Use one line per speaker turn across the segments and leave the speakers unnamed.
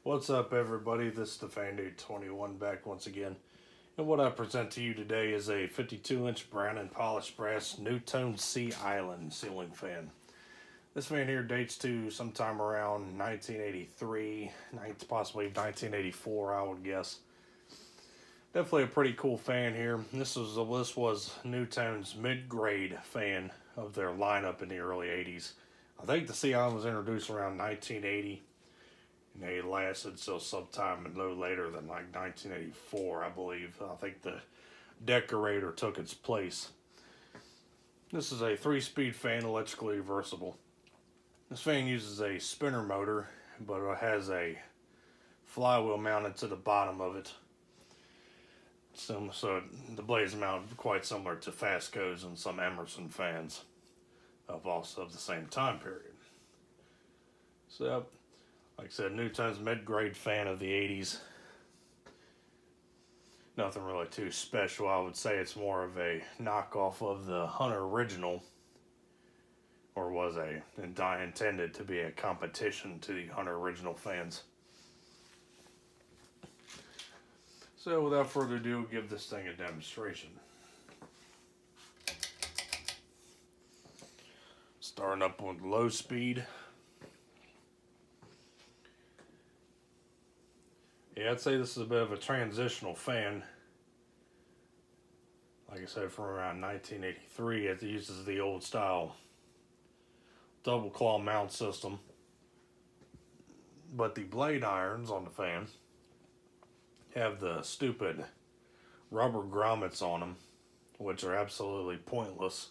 What's up, everybody? This is the Verandah 21 back once again. And what I present to you today is a 52-inch brown and polished brass NuTone Sea Island ceiling fan. This fan here dates to sometime around 1983, possibly 1984, I would guess. Definitely a pretty cool fan here. This was NuTone's mid-grade fan of their lineup in the early 80s. I think the Sea Island was introduced around 1980. And they lasted till sometime no later than like 1984, I believe. I think the Decorator took its place. This is a 3-speed fan, electrically reversible. This fan uses a spinner motor, but it has a flywheel mounted to the bottom of it. So the blades mount quite similar to Fastco's and some Emerson fans of the same time period. So, like I said, NuTone's mid-grade fan of the 80s. Nothing really too special. I would say it's more of a knockoff of the Hunter original, or was intended to be a competition to the Hunter original fans. So without further ado, we'll give this thing a demonstration. Starting up with low speed. Yeah, I'd say this is a bit of a transitional fan. Like I said, from around 1983, it uses the old style double claw mount system. But the blade irons on the fan have the stupid rubber grommets on them, which are absolutely pointless.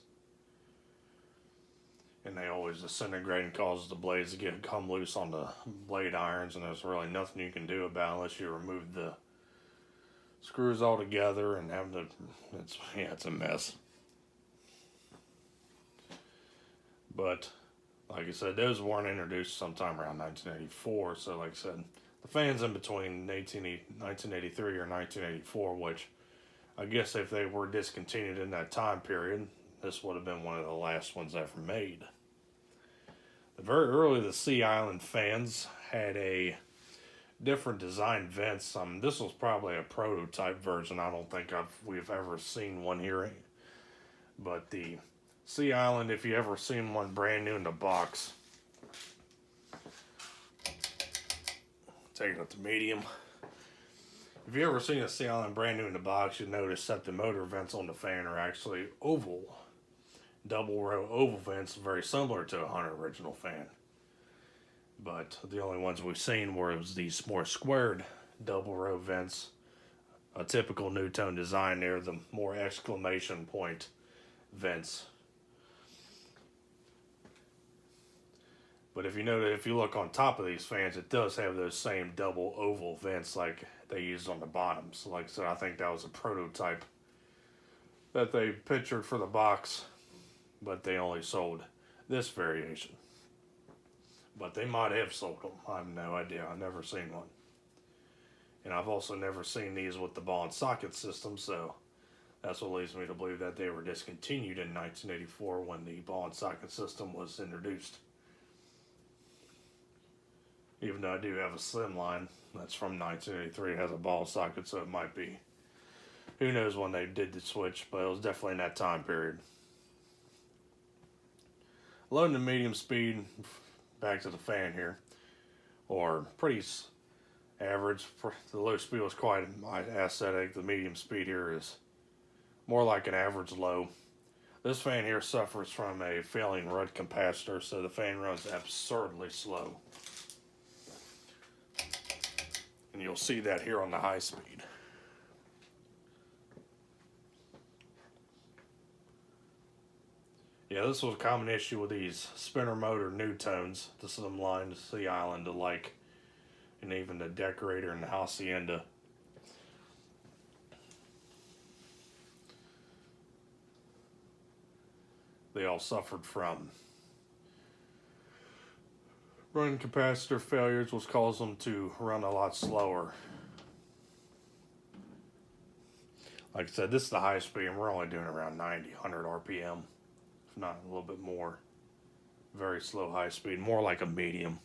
And they always disintegrate and causes the blades to come loose on the blade irons, and there's really nothing you can do about it unless you remove the screws altogether and it's a mess. But like I said, those weren't introduced sometime around 1984, so like I said, the fan's in between 1983 or 1984, which I guess if they were discontinued in that time period, this would have been one of the last ones ever made. Very early, the Sea Island fans had a different design vents. This was probably a prototype version. I don't think we've ever seen one here. But the Sea Island, if you ever seen one brand new in the box, take it up to medium. If you ever seen a Sea Island brand new in the box, you'll notice that the motor vents on the fan are actually oval. Double row oval vents, very similar to a Hunter original fan. But the only ones we've seen was these more squared double row vents. A typical NuTone design there, the more exclamation point vents. But if you look on top of these fans, it does have those same double oval vents like they used on the bottom. So like I said, I think that was a prototype that they pictured for the box, but they only sold this variation. But they might have sold them. I have no idea. I've never seen one. And I've also never seen these with the ball and socket system, so that's what leads me to believe that they were discontinued in 1984 when the ball and socket system was introduced. Even though I do have a Slimline that's from 1983, it has a ball socket, so it might be. Who knows when they did the switch, but it was definitely in that time period. Low to medium speed, back to the fan here, or pretty average. The low speed was quite aesthetic. The medium speed here is more like an average low. This fan here suffers from a failing rod capacitor, so the fan runs absurdly slow. And you'll see that here on the high speed. Yeah, this was a common issue with these spinner motor NuTones, the Slimline, the Sea Island alike, and even the Decorator and the Hacienda. They all suffered from running capacitor failures, which caused them to run a lot slower. Like I said, this is the high speed, and we're only doing around 90, 100 RPM, if not a little bit more. Very slow high speed, more like a medium.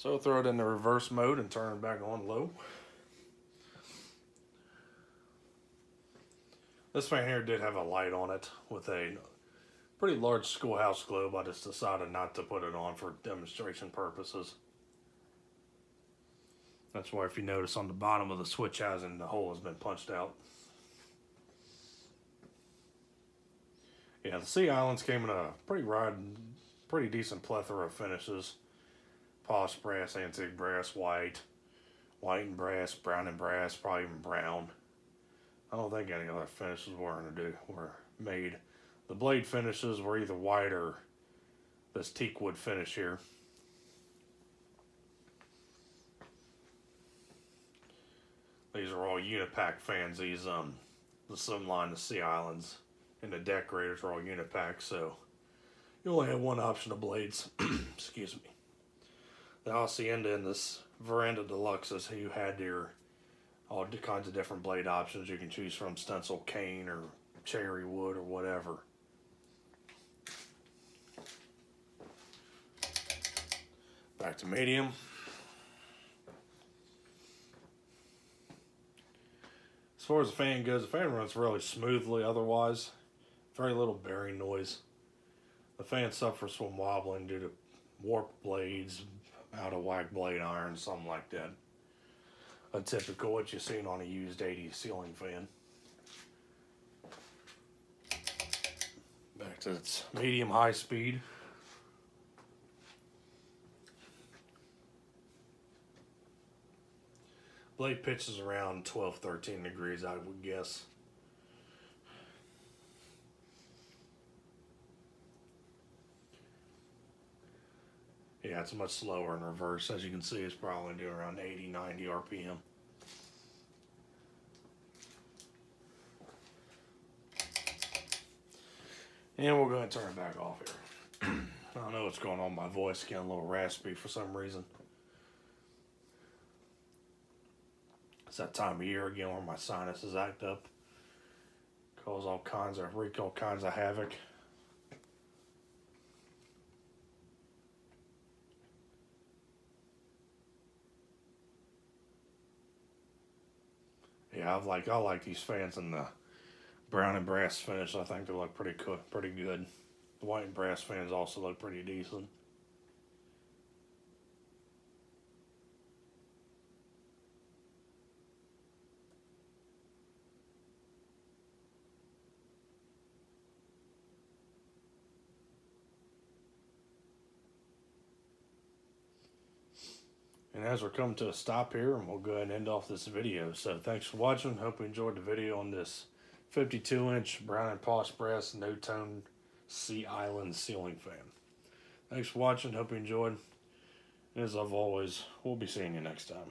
So I'll throw it in the reverse mode and turn it back on low. This fan here did have a light on it with a pretty large schoolhouse globe. I just decided not to put it on for demonstration purposes. That's why if you notice on the bottom of the switch housing, the hole has been punched out. Yeah, the Sea Islands came in a pretty decent plethora of finishes. Polished brass, antique brass, white and brass, brown and brass, probably even brown. I don't think any other finishes were made. The blade finishes were either white or this teak wood finish here. These are all Unipack fans. These the Slimline, the Sea Islands, and the Decorators are all Unipack, so you only have one option of blades. Excuse me. The Hacienda and this Verandah Deluxe is who had your all kinds of different blade options you can choose from: stencil, cane, or cherry wood, or whatever. Back to medium. As far as the fan goes, the fan runs really smoothly otherwise. Very little bearing noise. The fan suffers from wobbling due to warped blades, out of whack blade iron, something like that. A typical what you've seen on a used 80s ceiling fan. Back to its medium high speed. Blade pitch is around 12-13 degrees, I would guess. Yeah, it's much slower in reverse. As you can see, it's probably doing around 80-90 RPM. And we'll go ahead and turn it back off here. I don't know what's going on with my voice. Getting a little raspy for some reason. It's that time of year again where my sinuses act up. Wreak all kinds of havoc. Yeah, I like these fans in the brown and brass finish. I think they look pretty good. The white and brass fans also look pretty decent. And as we're coming to a stop here, and we'll go ahead and end off this video. So thanks for watching. Hope you enjoyed the video on this 52-inch brown and polished brass NuTone Sea Island ceiling fan. Thanks for watching. Hope you enjoyed. And as I've always, we'll be seeing you next time.